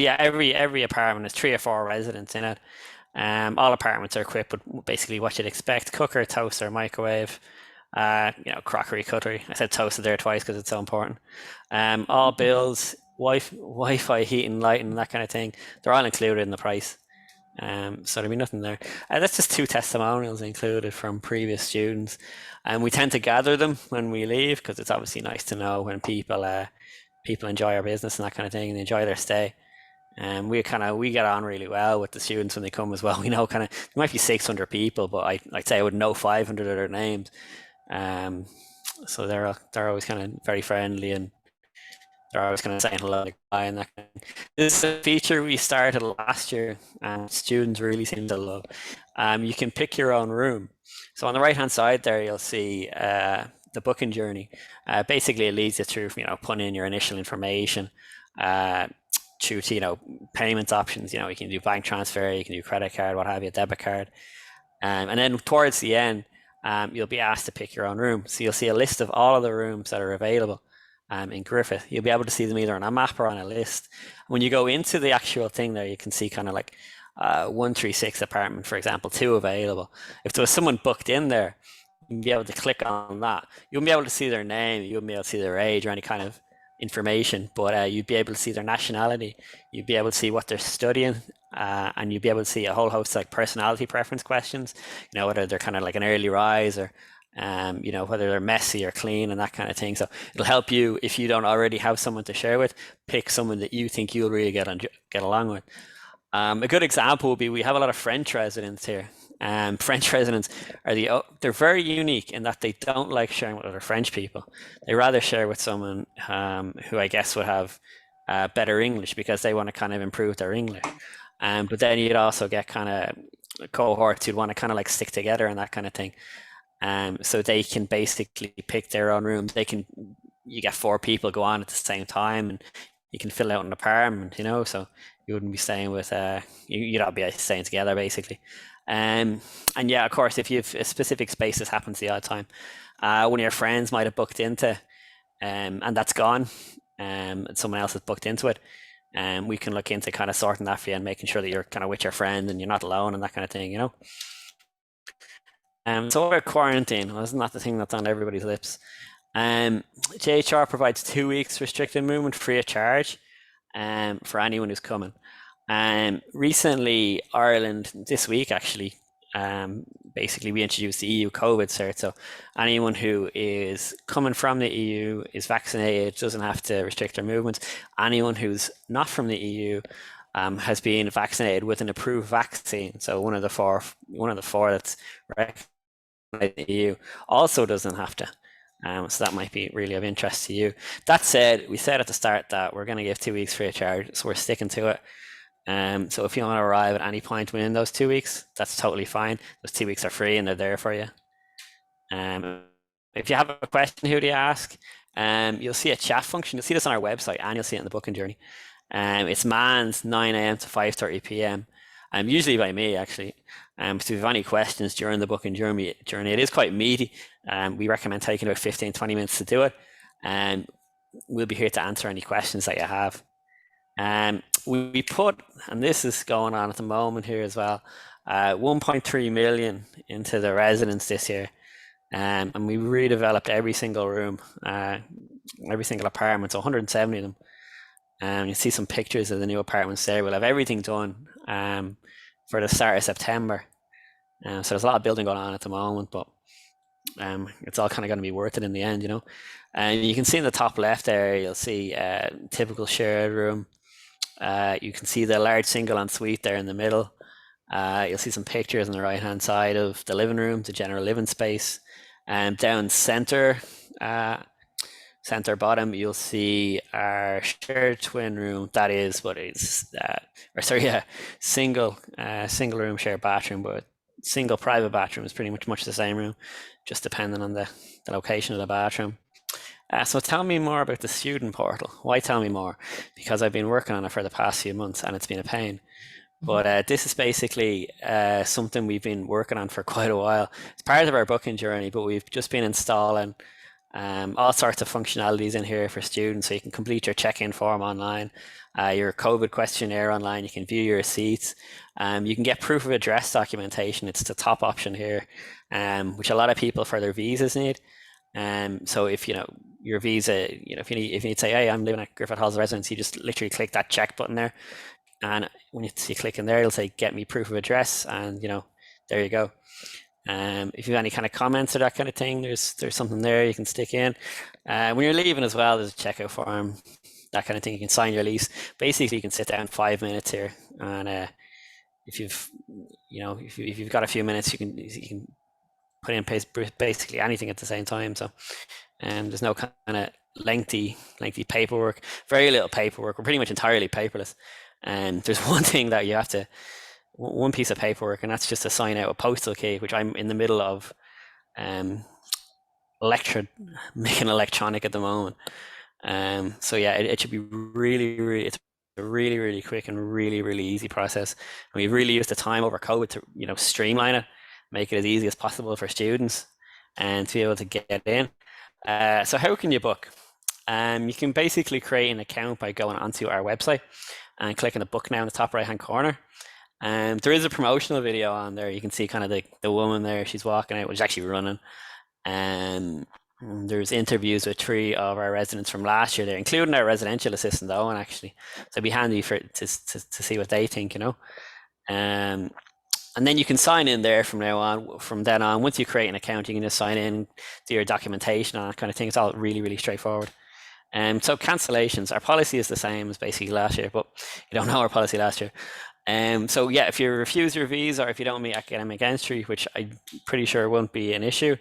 S6: yeah, every apartment has 3 or 4 residents in it. All apartments are equipped with basically what you'd expect: cooker, toaster, microwave, crockery, cutlery. I said toaster there twice because it's so important. All bills, Wi-Fi, heating, lighting, that kind of thing, they're all included in the price. So there'll be nothing there. That's just 2 testimonials included from previous students, and we tend to gather them when we leave because it's obviously nice to know when people enjoy our business and that kind of thing and enjoy their stay. And we get on really well with the students when they come as well. We know there might be 600 people, but I'd say I would know 500 of their names. So they're always kind of very friendly, and they're always kind of saying hello to guy and that kind of thing. This is a feature we started last year, and students really seem to love. You can pick your own room. So on the right hand side there, you'll see the booking journey. Basically, it leads you through, putting in your initial information, through to, payment options. You can do bank transfer, you can do credit card, what have you, debit card. And then towards the end, you'll be asked to pick your own room. So you'll see a list of all of the rooms that are available in Griffith. You'll be able to see them either on a map or on a list. When you go into the actual thing there, you can see 136 apartment, for example, 2 available. If there was someone booked in there, you'd be able to click on that. You wouldn't be able to see their name, you wouldn't be able to see their age or any kind of information, but you'd be able to see their nationality, you'd be able to see what they're studying, and you'd be able to see a whole host of personality preference questions, whether they're kind of like an early rise or whether they're messy or clean and that kind of thing. So it'll help you, if you don't already have someone to share with, pick someone that you think you'll really get along with. A good example would be, we have a lot of French residents here. French residents they're very unique in that they don't like sharing with other French people. They rather share with someone who I guess would have better English, because they want to kind of improve their English. But then you'd also get kind of cohorts who'd want to kind of like stick together and that kind of thing. So they can basically pick their own rooms. You get 4 people go on at the same time, and you can fill out an apartment, so you wouldn't be staying with you'd all be staying together basically. And yeah, of course, if you have a specific space, this happens the odd time, one of your friends might have booked into and that's gone, and someone else has booked into it, and we can look into kind of sorting that for you and making sure that you're kind of with your friend and you're not alone and that kind of thing, so what about quarantine? Well, isn't that the thing that's on everybody's lips? JHR provides 2 weeks restricted movement free of charge for anyone who's coming. Recently, Ireland, this week actually, basically we introduced the EU COVID cert. So anyone who is coming from the EU, is vaccinated, doesn't have to restrict their movements. Anyone who's not from the EU has been vaccinated with an approved vaccine. So one of the four that's recognized by the EU also doesn't have to. So that might be really of interest to you. That said, we said at the start that we're going to give 2 weeks free of charge, so we're sticking to it. So if you want to arrive at any point within those 2 weeks, that's totally fine. Those 2 weeks are free and they're there for you. If you have a question, who do you ask? You'll see a chat function. You'll see this on our website, and you'll see it in the booking journey. It's manned 9 a.m. to 5:30 p.m. Usually by me, actually. So if you have any questions during the booking journey, it is quite meaty. We recommend taking about 15-20 minutes to do it. We'll be here to answer any questions that you have. We put, and this is going on at the moment here as well, 1.3 million into the residents this year. And we redeveloped every single room, every single apartment, so 170 of them. You see some pictures of the new apartments there. We'll have everything done for the start of September. So there's a lot of building going on at the moment, but it's all kind of going to be worth it in the end, And you can see in the top left there, you'll see a typical shared room. You can see the large single ensuite there in the middle. You'll see some pictures on the right hand side of the living room, the general living space. And down center bottom, you'll see our shared twin room. That is what is, single room shared bathroom, but single private bathroom is pretty much the same room, just depending on the location of the bathroom. So tell me more about the student portal. Why tell me more? Because I've been working on it for the past few months and it's been a pain. But this is basically something we've been working on for quite a while. It's part of our booking journey, but we've just been installing all sorts of functionalities in here for students. So you can complete your check-in form online, your COVID questionnaire online, you can view your receipts, you can get proof of address documentation. It's the top option here, which a lot of people for their visas need. So if your visa, if you need to say, hey, I'm living at Griffith Hall's residence, you just literally click that check button there. and when you click in there, it'll say get me proof of address, and there you go. If you have any kind of comments or that kind of thing, there's something there you can stick in. When you're leaving as well, there's a checkout form, that kind of thing. You can sign your lease. Basically, you can sit down 5 minutes here, and if you've got a few minutes, you can put in basically anything at the same time. So, there's no kind of lengthy paperwork. Very little paperwork. We're pretty much entirely paperless. And there's one thing that you have to. One piece of paperwork, and that's just to sign out a postal key, which I'm in the middle of making electronic at the moment. So yeah, it should be it's a really quick and really easy process. And we've really used the time over COVID to streamline it, make it as easy as possible for students and to be able to get in. So how can you book? You can basically create an account by going onto our website and clicking the book now in the top right hand corner. There is a promotional video on there. You can see kind of the woman there. She's walking out, which is actually running. There's interviews with 3 of our residents from last year there, including our residential assistant Owen, actually. So it'd be handy to see what they think, And then you can sign in there from then on. Once you create an account, you can just sign in, do your documentation and that kind of thing. It's all really straightforward. So cancellations, our policy is the same as basically last year, but you don't know our policy last year. So yeah, if you refuse your visa or if you don't meet academic entry, which I'm pretty sure won't be an issue,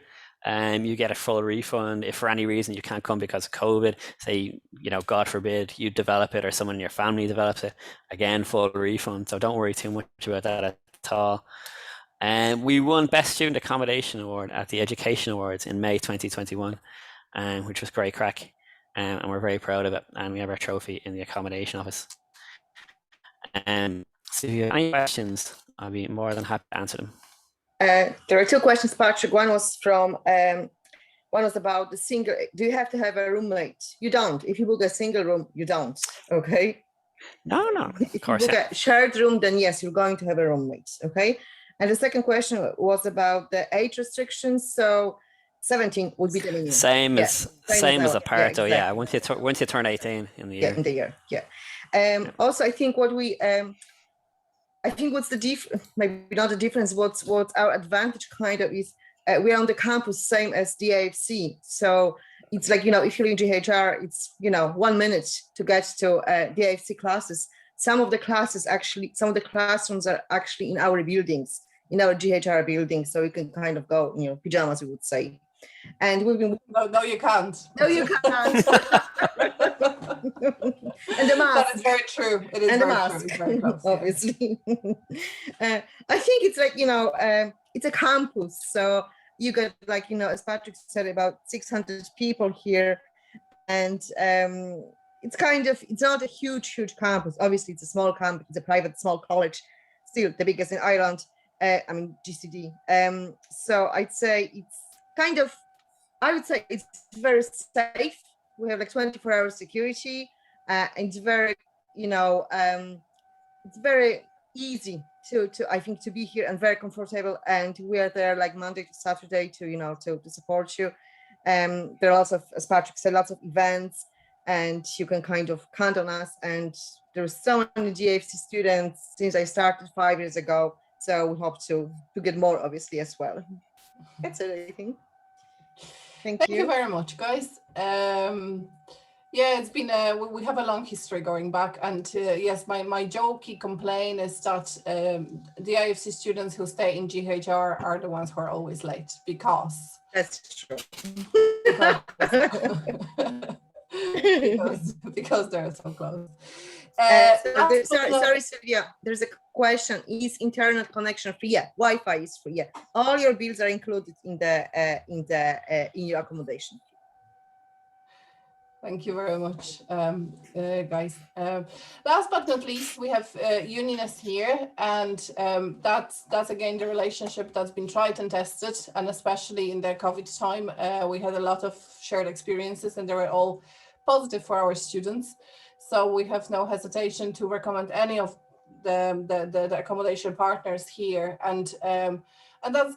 S6: you get a full refund. If for any reason you can't come because of COVID, say, God forbid you develop it or someone in your family develops it, again, full refund. So don't worry too much about that at all. We won Best Student Accommodation Award at the Education Awards in May 2021, which was great crack. And we're very proud of it. And we have our trophy in the accommodation office. So if you have any questions, I'll be more than happy to answer them.
S5: There are 2 questions, Patrick. One was about the single. Do you have to have a roommate? You don't. If you book a single room, you don't. Okay.
S6: No, of
S5: if
S6: course.
S5: you book a shared room, then yes, you're going to have a roommate. Okay. And the second question was about the age restrictions. So 17 would be the minimum.
S6: Same as Aparto.
S5: Yeah, exactly.
S6: Once you turn 18 in the year.
S5: Yeah, in the year. Yeah. Also, I think what's the maybe not the difference, what's our advantage kind of is we're on the campus same as DIFC. So it's like, if you're in GHR, it's, 1 minute to get to DIFC classes. Some of the classrooms are actually in our buildings, in our GHR buildings. So you can kind of go, pajamas, we would say. And we've been.
S2: No, you can't.
S5: No, you can't. And the mask.
S2: That is very true. It is
S5: and
S2: very
S5: the mask,
S2: true. It's very close,
S5: obviously. I think it's like, it's a campus. So you got like, as Patrick said, about 600 people here. And it's not a huge campus. Obviously, it's a small campus. It's a private small college, still the biggest in Ireland. GCD. So I'd say it's very safe. We have like 24-hour security. It's very, it's very easy to I think to be here and very comfortable. And we are there like Monday to Saturday to support you. There are lots of, as Patrick said, lots of events, and you can kind of count on us. And there's so many DIFC students since I started 5 years ago. So we hope to get more, obviously, as well. That's it, I think. Thank you
S2: very much, guys. Yeah, it's been we have a long history going back, and yes, my jokey complaint is that the IFC students who stay in GHR are the ones who are always late because
S5: that's true.
S2: because they're so close.
S5: Sorry, Sylvia. There's a question: is internet connection free? Yeah, Wi-Fi is free. Yeah, all your bills are included in in your accommodation.
S2: Thank you very much, guys. Last but not least, we have Uninest here, and that's again the relationship that's been tried and tested, and especially in the COVID time, we had a lot of shared experiences, and they were all positive for our students. So we have no hesitation to recommend any of the accommodation partners here, and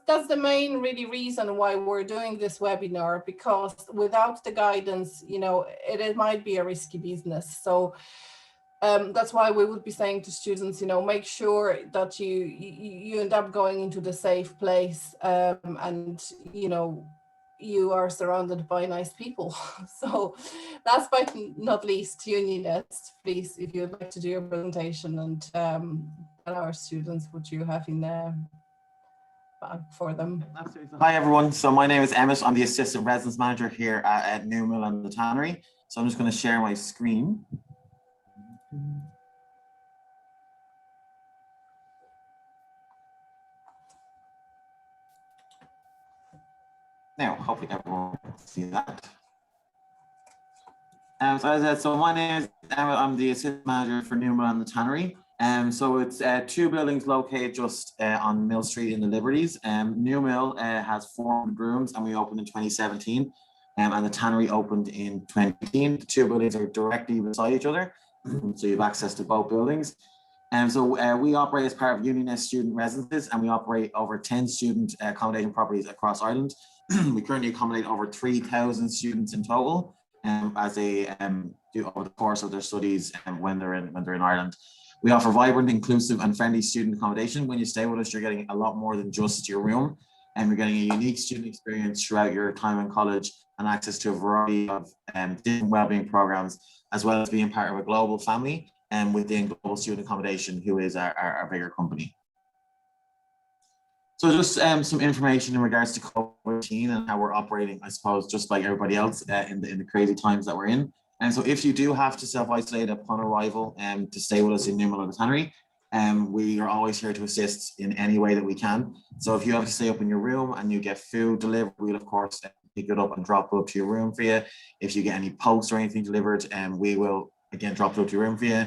S2: that's the main really reason why we're doing this webinar, because without the guidance, it might be a risky business. So that's why we would be saying to students, make sure that you end up going into the safe place, and you are surrounded by nice people. So last but not least, Uninest, please, if you'd like to do your presentation and tell our students what you have in there for them.
S7: Absolutely. Hi everyone, so my name is Emmett. I'm the Assistant Residence Manager here at Newmill and the Tannery. So I'm just going to share my screen. Now, hopefully everyone can see that. So as I said, so my name is Emmett. I'm the Assistant Manager for Newmill and the Tannery. So it's 2 buildings located just on Mill Street in the Liberties. Newmill has 400 rooms and we opened in 2017. And the Tannery opened in 2018. The 2 buildings are directly beside each other. So you have access to both buildings. So we operate as part of Uninest student residences, and we operate over 10 student accommodation properties across Ireland. We currently accommodate over 3,000 students in total, as they do over the course of their studies when they're in Ireland. We offer vibrant, inclusive, and friendly student accommodation. When you stay with us, you're getting a lot more than just your room, and you're getting a unique student experience throughout your time in college and access to a variety of different wellbeing programs, as well as being part of a global family and within Global Student Accommodation, who is our bigger company. So just some information in regards to COVID-19 and how we're operating, I suppose, just like everybody else in the crazy times that we're in. And so if you do have to self-isolate upon arrival to stay with us in Newmill or the Tannery, we are always here to assist in any way that we can. So if you have to stay up in your room and you get food delivered, we'll of course pick it up and drop it up to your room for you. If you get any post or anything delivered, we will again drop it up to your room for you.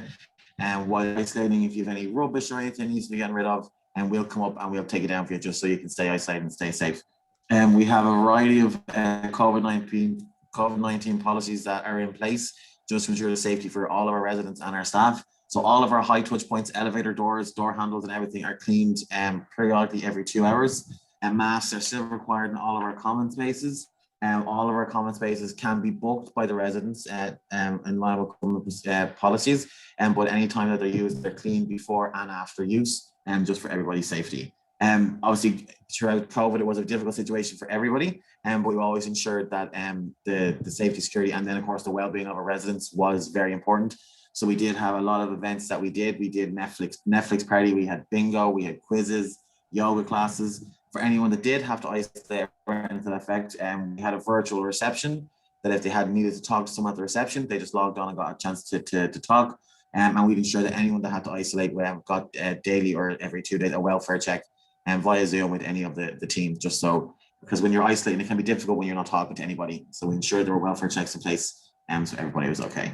S7: And while isolating, if you have any rubbish or anything needs to be gotten rid of, and we'll come up and we'll take it down for you just so you can stay isolated and stay safe. And we have a variety of COVID-19 policies that are in place just to ensure the safety for all of our residents and our staff. So all of our high touch points, elevator doors, door handles and everything are cleaned periodically every 2 hours. And masks are still required in all of our common spaces. All of our common spaces can be booked by the residents in line with government policies. But any time that they're used, they're cleaned before and after use, just for everybody's safety. Obviously, throughout COVID, it was a difficult situation for everybody, but we always ensured that the safety, security, and then of course the well-being of our residents was very important. So we did have a lot of events that we did. We did Netflix party, we had bingo, we had quizzes, yoga classes. For anyone that did have to isolate or anything to that effect, we had a virtual reception that if they had needed to talk to someone at the reception, they just logged on and got a chance to talk. And we'd ensure that anyone that had to isolate got daily or every 2 days a welfare check via Zoom with any of the team, just so, because when you're isolating, it can be difficult when you're not talking to anybody. So we ensured there were welfare checks in place so everybody was okay.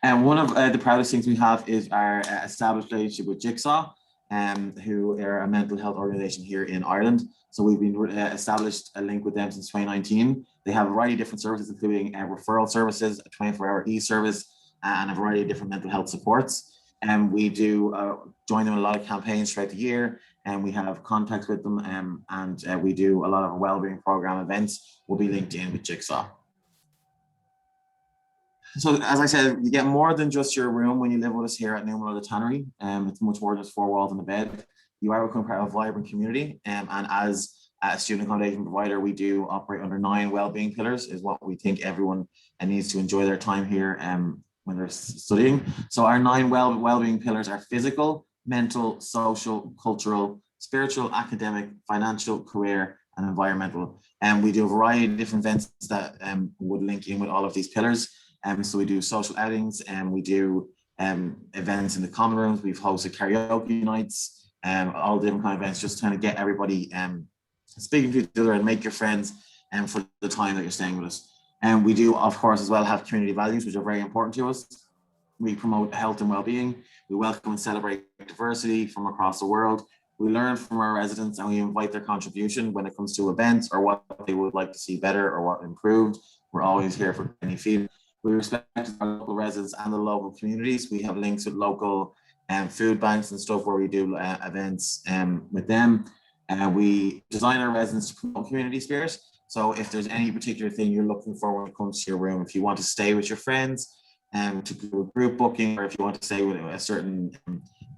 S7: And one of the proudest things we have is our established relationship with Jigsaw, who are a mental health organization here in Ireland. So we've been established a link with them since 2019. They have a variety of different services, including referral services, a 24-hour e-service, and a variety of different mental health supports. And we do join them in a lot of campaigns throughout the year, and we have contacts with them, and we do a lot of wellbeing program events. Will be linked in with Jigsaw. So as I said, you get more than just your room when you live with us here at Newmill or the Tannery. It's much more than just 4 walls and a bed. You are becoming part of a vibrant community, and as a student accommodation provider, we do operate under 9 wellbeing pillars, is what we think everyone needs to enjoy their time here when they're studying. So our 9 wellbeing pillars are physical, mental, social, cultural, spiritual, academic, financial, career, and environmental. And we do a variety of different events that would link in with all of these pillars. So we do social outings, and we do events in the common rooms. We've hosted karaoke nights, all different kind of events, just trying to get everybody speaking to each other and make your friends for the time that you're staying with us. And we do, of course, as well have community values, which are very important to us. We promote health and well-being. We welcome and celebrate diversity from across the world. We learn from our residents, and we invite their contribution when it comes to events or what they would like to see better or what improved. We're always here for any feedback. We respect our local residents and the local communities. We have links with local food banks and stuff where we do events with them. We design our residents to promote community spirit. So if there's any particular thing you're looking for when it comes to your room, if you want to stay with your friends, to do a group booking, or if you want to stay with a certain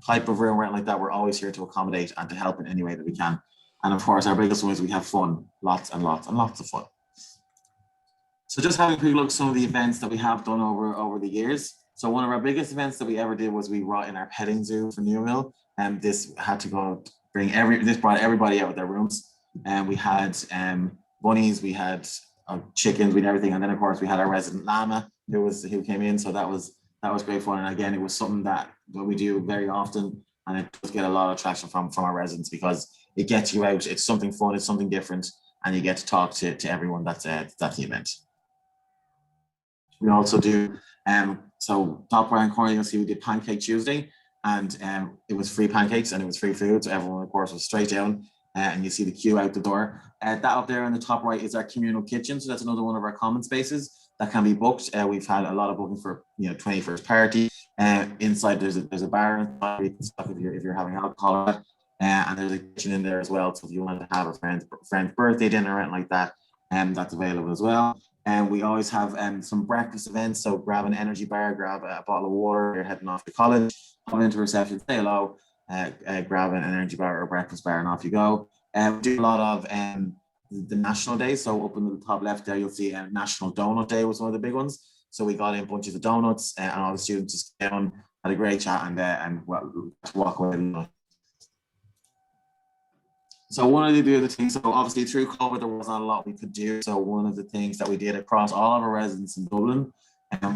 S7: type of room or anything like that, we're always here to accommodate and to help in any way that we can. And of course, our biggest one is we have fun, lots and lots and lots of fun. So just having a quick look at some of the events that we have done over the years. So one of our biggest events that we ever did was we brought in our petting zoo for Newmill, and this had to go this brought everybody out of their rooms, and we had bunnies, we had chickens, we had everything, and then of course we had our resident llama who came in. So that was great fun, and again, it was something that we do very often, and it does get a lot of traction from our residents because it gets you out. It's something fun, it's something different, and you get to talk to everyone that's at the event. We also do so top right corner, you'll see we did Pancake Tuesday, and it was free pancakes and it was free food, so everyone of course was straight down, and you see the queue out the door. That up there on the top right is our communal kitchen, so that's another one of our common spaces that can be booked. We've had a lot of booking for 21st party. Inside there's a bar inside where you can stop if you're having alcohol, and there's a kitchen in there as well. So if you want to have a friend's birthday dinner or anything like that, that's available as well. And we always have some breakfast events. So grab an energy bar, grab a bottle of water. You're heading off to college, come into reception, say hello, grab an energy bar or breakfast bar, and off you go. We do a lot of the national days. So up in the top left there, you'll see National Donut Day was one of the big ones. So we got in bunches of donuts, and all the students just came down, had a great chat, and walk away. So one of the other things, so obviously through COVID, there wasn't a lot we could do. So one of the things that we did across all of our residents in Dublin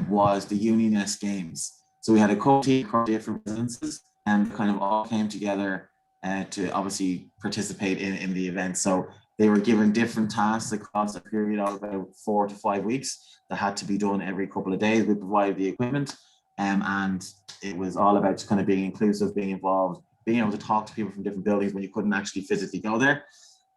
S7: was the Uninest games. So we had a co-team across different residences, and kind of all came together to obviously participate in the event. So they were given different tasks across a period of about 4 to 5 weeks that had to be done every couple of days. We provided the equipment, and it was all about just kind of being inclusive, being involved, being able to talk to people from different buildings when you couldn't actually physically go there,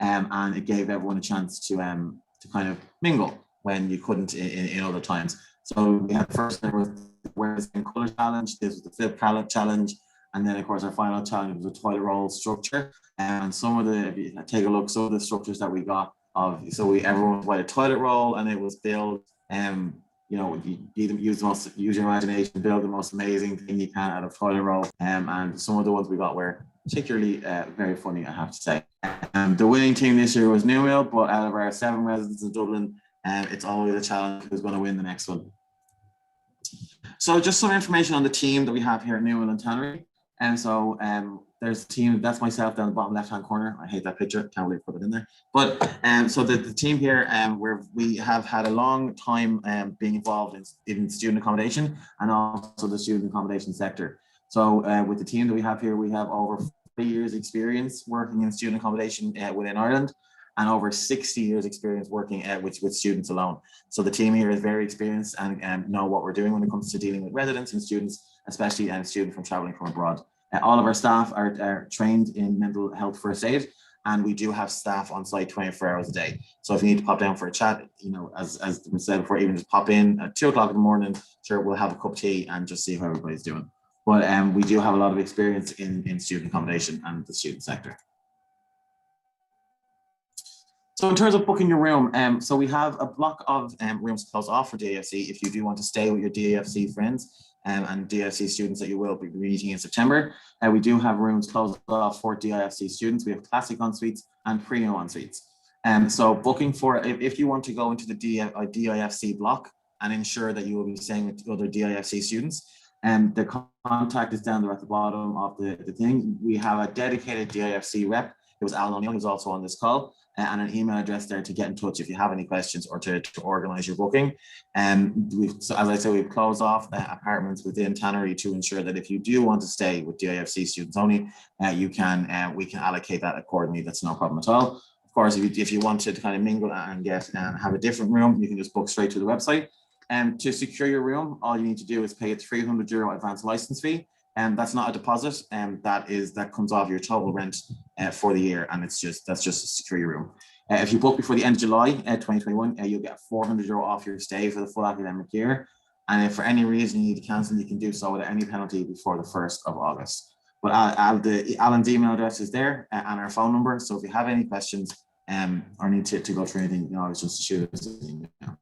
S7: and it gave everyone a chance to kind of mingle when you couldn't in other times. So we had first there was the Where's in Colour challenge, this was the Flip Palette challenge, and then of course our final challenge was a toilet roll structure. And some of the, if you take a look, some of the structures that we got of, so everyone provided a toilet roll, and it was built, you use your imagination, build the most amazing thing you can out of toilet roll. And some of the ones we got were particularly very funny, I have to say. The winning team this year was Newmill, but out of our 7 residents in Dublin, it's always a challenge who's going to win the next one. So just some information on the team that we have here at Newmill and Tannery. And so there's a team, that's myself down the bottom left-hand corner. I hate that picture, can't believe I put it in there. But so the team here, we have had a long time being involved in student accommodation and also the student accommodation sector. So with the team that we have here, we have over 3 years experience working in student accommodation within Ireland, and over 60 years experience working with students alone. So the team here is very experienced and know what we're doing when it comes to dealing with residents and students, especially students from traveling from abroad. All of our staff are trained in mental health first aid, and we do have staff on site 24 hours a day. So if you need to pop down for a chat, as we said before, even just pop in at 2 o'clock in the morning, sure, we'll have a cup of tea and just see how everybody's doing. But we do have a lot of experience in student accommodation and the student sector. So in terms of booking your room, so we have a block of rooms closed off for DIFC if you do want to stay with your DIFC friends and DIFC students that you will be meeting in September. We do have rooms closed off for DIFC students. We have classic ensuites and premium ensuites. So booking for, if you want to go into the DIFC block and ensure that you will be staying with other DIFC students, the contact is down there at the bottom of the thing. We have a dedicated DIFC rep. It was Alan O'Neill who's also on this call, and an email address there to get in touch if you have any questions or to organise your booking. So as I said, we've closed off apartments within Tannery to ensure that if you do want to stay with DIFC students only, we can allocate that accordingly. That's no problem at all. Of course, if you want to kind of mingle and have a different room, you can just book straight to the website. To secure your room, all you need to do is pay a €300 advance license fee. And that's not a deposit, and that comes off your total rent for the year, and that's just to secure your room. If you book before the end of July 2021, you'll get €400 off your stay for the full academic year. And if for any reason you need to cancel, you can do so without any penalty before the 1st of August. But Alan's email address is there and our phone number. So if you have any questions or need to go through anything, you can always just shoot us an email.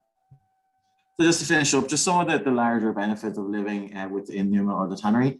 S7: So just to finish up, just some of the larger benefits of living within Newman or the Tannery.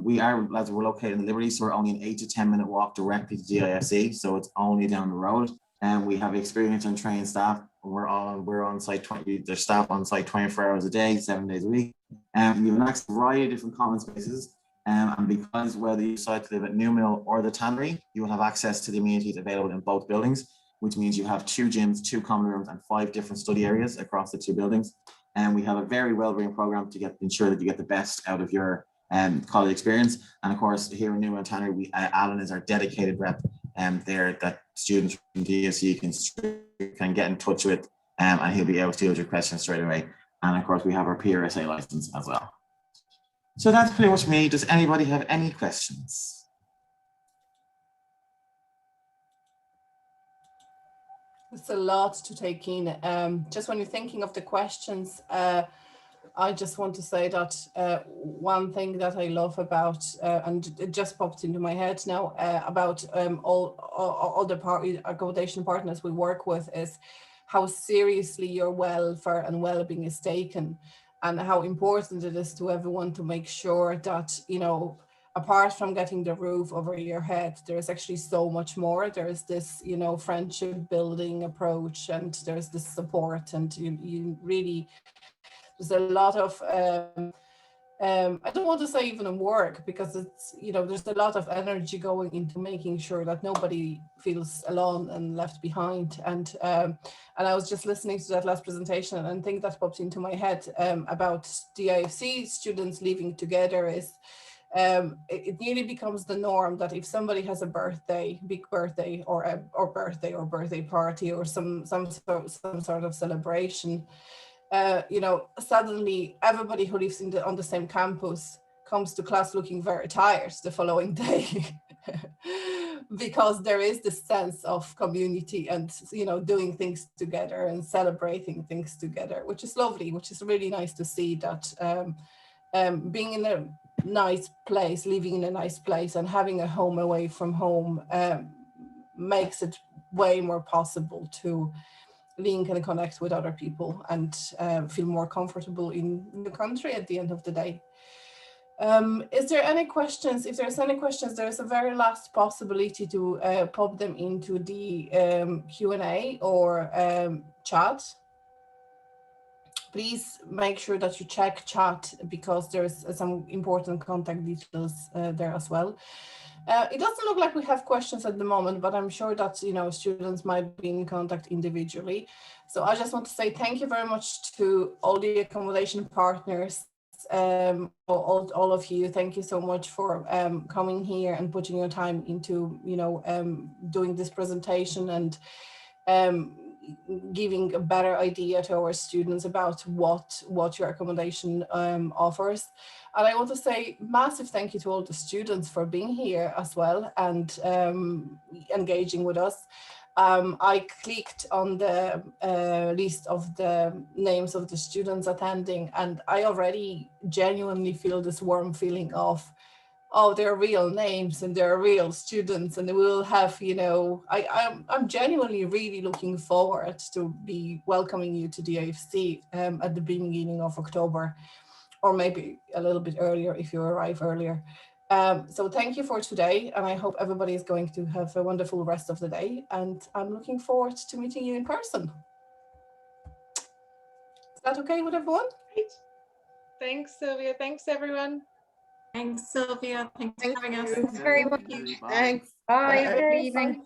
S7: We are, as we're located in Liberty, so we're only an 8 to 10 minute walk directly to DIFC, so it's only down the road. And we have experienced and trained staff. We're on site 20. There's staff on site 24 hours a day, 7 days a week. And we have an access to a variety of different common spaces. And because whether you decide to live at Newmill or the Tannery, you will have access to the amenities available in both buildings, which means you have 2 gyms, 2 common rooms, and 5 different study areas across the 2 buildings. And we have a very well-being program to ensure that you get the best out of your college experience. And of course, here in Newman and Tannery, Alan is our dedicated rep there that students from DIFC can get in touch with, and he'll be able to deal with your questions straight away. And of course, we have our PRSA license as well. So that's pretty much me. Does anybody have any questions?
S2: It's a lot to take in. Just when you're thinking of the questions, I just want to say that one thing that I love about, and it just popped into my head now, about all the accommodation partners we work with, is how seriously your welfare and well-being is taken, and how important it is to everyone to make sure that, you know, apart from getting the roof over your head, there is actually so much more. There is this, you know, friendship building approach, and there's this support, and you really, there's a lot of, I don't want to say even work, because it's, you know, there's a lot of energy going into making sure that nobody feels alone and left behind. And I was just listening to that last presentation, and I think that popped into my head about DIFC students living together is, it nearly becomes the norm that if somebody has a birthday, big birthday, or birthday party, or some sort of celebration, you know, suddenly everybody who lives on the same campus comes to class looking very tired the following day, because there is this sense of community and, you know, doing things together and celebrating things together, which is lovely, which is really nice to see that being in a nice place, living in a nice place, and having a home away from home makes it way more possible to link and connect with other people and feel more comfortable in the country at the end of the day. Is there any questions? If there's any questions, there's a very last possibility to pop them into the Q&A or chat. Please make sure that you check chat, because there's some important contact details there as well. It doesn't look like we have questions at the moment, but I'm sure that, you know, students might be in contact individually. So I just want to say thank you very much to all the accommodation partners, all of you. Thank you so much for coming here and putting your time into, you know, doing this presentation and giving a better idea to our students about what your accommodation offers. And I want to say massive thank you to all the students for being here as well and engaging with us. I clicked on the list of the names of the students attending, and I already genuinely feel this warm feeling of, oh, they're real names and they're real students, and we'll have, you know, I'm genuinely really looking forward to be welcoming you to DIFC at the beginning of October, or maybe a little bit earlier if you arrive earlier. So thank you for today, and I hope everybody is going to have a wonderful rest of the day, and I'm looking forward to meeting you in person. Is that okay with everyone?
S1: Great. Thanks, Sylvia. Thanks, everyone.
S4: Thanks, Sylvia. Thanks for having us.
S3: Thanks very much.
S5: Thanks.
S3: Bye. Have a good evening.